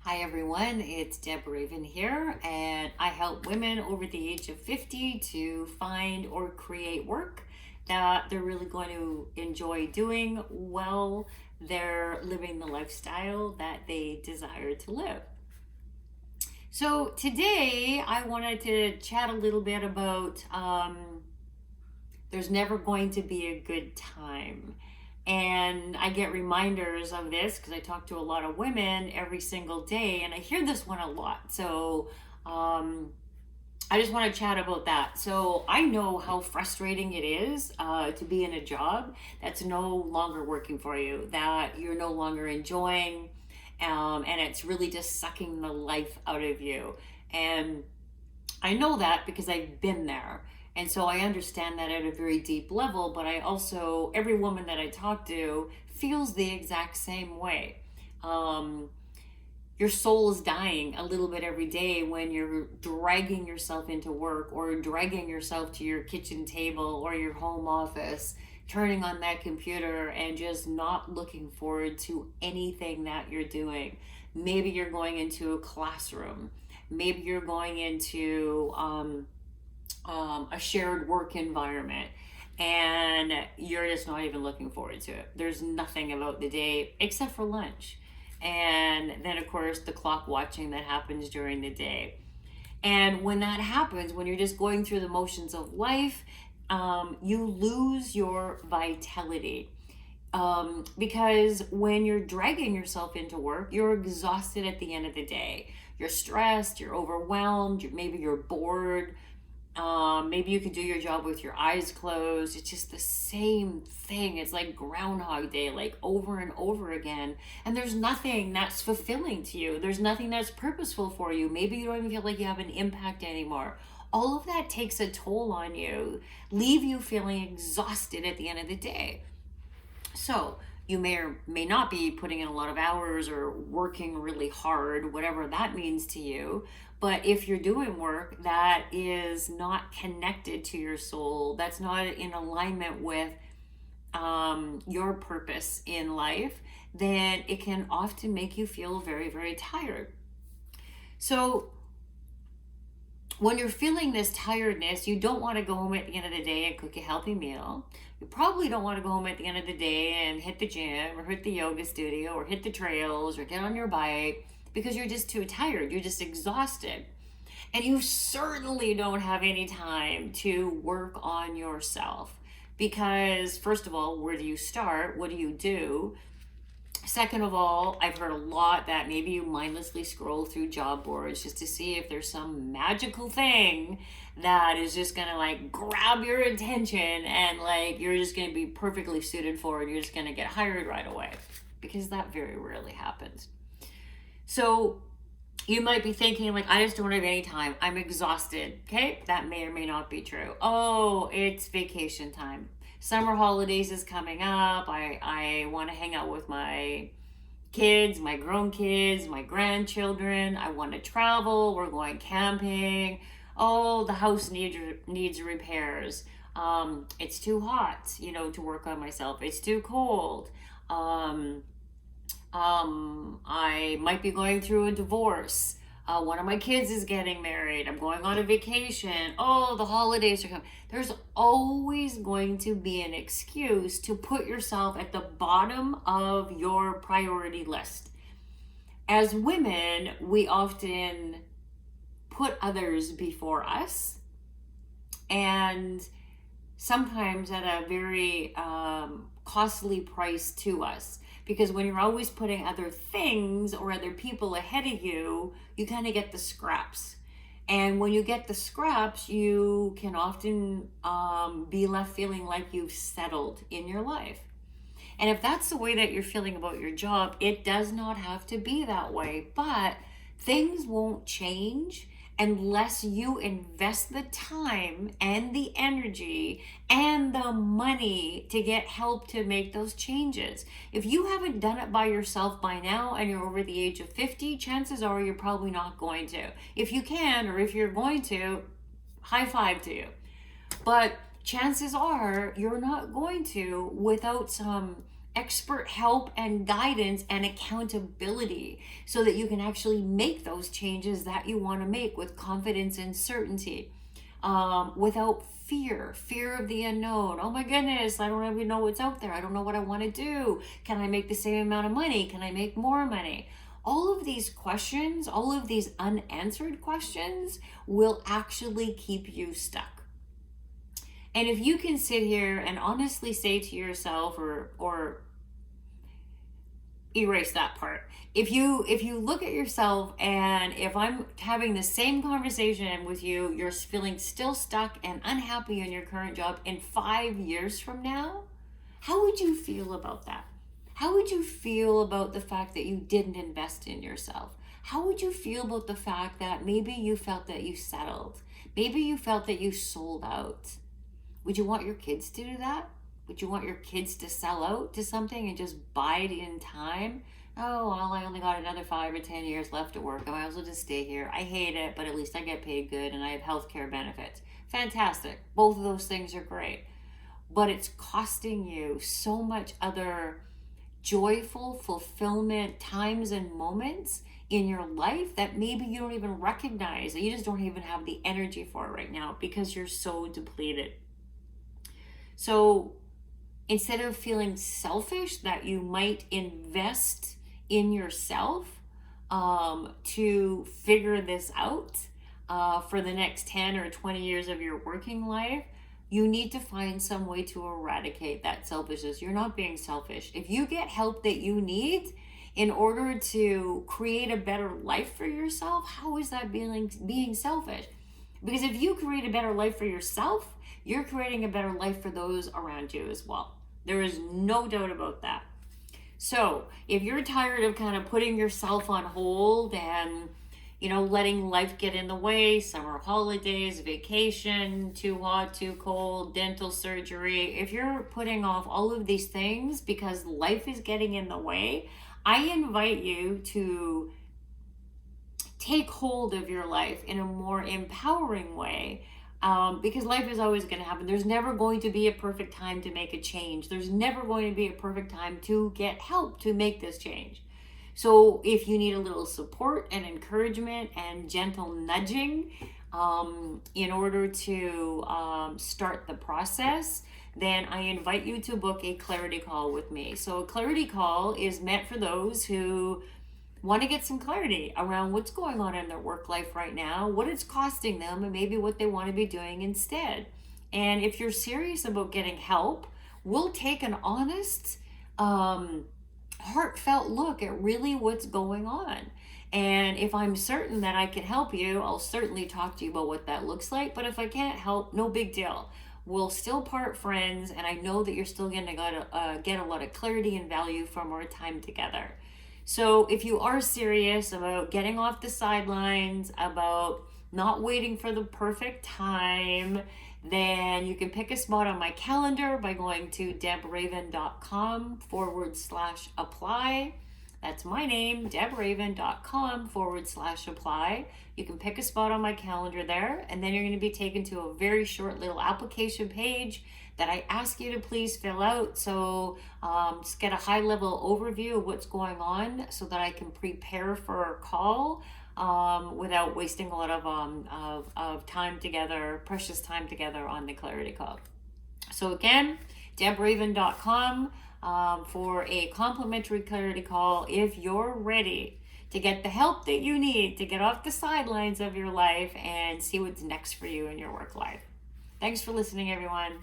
Hi everyone, it's Deb Raven here, and I help women over the age of 50 to find or create work that they're really going to enjoy doing while they're living the lifestyle that they desire to live. So today I wanted to chat a little bit about there's never going to be a good time. And I get reminders of this because I talk to a lot of women every single day, and I hear this one a lot. So um, I just want to chat about that. So I know how frustrating it is to be in a job that's no longer working for you, that you're no longer enjoying, and it's really just sucking the life out of you. And I know that because I've been there. And so I understand that at a very deep level, but I also, every woman that I talk to feels the exact same way. Um, your soul is dying a little bit every day when you're dragging yourself into work or dragging yourself to your kitchen table or your home office, turning on that computer and just not looking forward to anything that you're doing. Maybe you're going into a classroom. Maybe you're going into a shared work environment and you're just not even looking forward to it. There's nothing about the day except for lunch. And then, of course, the clock watching that happens during the day. And when that happens, when you're just going through the motions of life, you lose your vitality. Because when you're dragging yourself into work, you're exhausted at the end of the day. You're stressed, you're overwhelmed, maybe you're bored, maybe you could do your job with your eyes closed. It's just the same thing. It's like Groundhog Day, like over and over again. And there's nothing that's fulfilling to you. There's nothing that's purposeful for you. Maybe you don't even feel like you have an impact anymore. All of that takes a toll on you, leave you feeling exhausted at the end of the day. So you may or may not be putting in a lot of hours or working really hard, whatever that means to you. But if you're doing work that is not connected to your soul, that's not in alignment with your purpose in life, then it can often make you feel very, very tired. So when you're feeling this tiredness, you don't want to go home at the end of the day and cook a healthy meal. You probably don't want to go home at the end of the day and hit the gym or hit the yoga studio or hit the trails or get on your bike because you're just too tired. You're just exhausted. And you certainly don't have any time to work on yourself because, first of all, where do you start? What do you do? Second of all, I've heard a lot that maybe you mindlessly scroll through job boards just to see if there's some magical thing that is just gonna like grab your attention and like you're just gonna be perfectly suited for it. You're just gonna get hired right away because that very rarely happens. So you might be thinking like, I just don't have any time. I'm exhausted. Okay, that may or may not be true. Oh, it's vacation time. Summer holidays is coming up. I want to hang out with my kids, my grown kids, my grandchildren. I want to travel. We're going camping. Oh, the house needs repairs. It's too hot, to work on myself. It's too cold. I might be going through a divorce. One of my kids is getting married. I'm going on a vacation. Oh, the holidays are coming. There's always going to be an excuse to put yourself at the bottom of your priority list. As women, we often put others before us, and sometimes at a very costly price to us. Because when you're always putting other things or other people ahead of you, you kind of get the scraps. And when you get the scraps, you can often be left feeling like you've settled in your life. And if that's the way that you're feeling about your job, it does not have to be that way. But things won't change unless you invest the time and the energy and the money to get help to make those changes. If you haven't done it by yourself by now and you're over the age of 50, chances are you're probably not going to. If you can, or if you're going to, high five to you. But chances are you're not going to without some expert help and guidance and accountability so that you can actually make those changes that you want to make with confidence and certainty, without fear of the unknown. Oh my goodness, I don't even know what's out there. I don't know what I want to do. Can I make the same amount of money? Can I make more money? All of these questions, all of these unanswered questions will actually keep you stuck. And if you can sit here and honestly say to yourself, or erase that part. If you look at yourself, and if I'm having the same conversation with you, you're feeling still stuck and unhappy in your current job in 5 years from now, how would you feel about that? How would you feel about the fact that you didn't invest in yourself? How would you feel about the fact that maybe you felt that you settled? Maybe you felt that you sold out? Would you want your kids to do that? Would you want your kids to sell out to something and just bide in time? Oh, well, I only got another 5 or 10 years left to work. I might as well just stay here. I hate it, but at least I get paid good and I have health care benefits. Fantastic. Both of those things are great. But it's costing you so much other joyful fulfillment times and moments in your life that maybe you don't even recognize, that you just don't even have the energy for it right now because you're so depleted. So instead of feeling selfish that you might invest in yourself to figure this out for the next 10 or 20 years of your working life, you need to find some way to eradicate that selfishness. You're not being selfish. If you get help that you need in order to create a better life for yourself, how is that being selfish? Because if you create a better life for yourself, you're creating a better life for those around you as well. There is no doubt about that. So if you're tired of kind of putting yourself on hold and, letting life get in the way, summer holidays, vacation, too hot, too cold, dental surgery, if you're putting off all of these things because life is getting in the way, I invite you to take hold of your life in a more empowering way. Because life is always going to happen. There's never going to be a perfect time to make a change. There's never going to be a perfect time to get help to make this change. So if you need a little support and encouragement and gentle nudging in order to start the process, then I invite you to book a clarity call with me. So a clarity call is meant for those who want to get some clarity around what's going on in their work life right now, what it's costing them, and maybe what they want to be doing instead. And if you're serious about getting help, we'll take an honest, heartfelt look at really what's going on. And if I'm certain that I can help you, I'll certainly talk to you about what that looks like. But if I can't help, no big deal. We'll still part friends, and I know that you're still going to get a lot of clarity and value from our time together. So if you are serious about getting off the sidelines, about not waiting for the perfect time, then you can pick a spot on my calendar by going to debraven.com/apply. That's my name, debraven.com/apply. You can pick a spot on my calendar there, and then you're going to be taken to a very short little application page that I ask you to please fill out. So just get a high level overview of what's going on so that I can prepare for our call without wasting a lot of time together, precious time together on the clarity call. So again, debraven.com for a complimentary clarity call if you're ready to get the help that you need to get off the sidelines of your life and see what's next for you in your work life. Thanks for listening, everyone.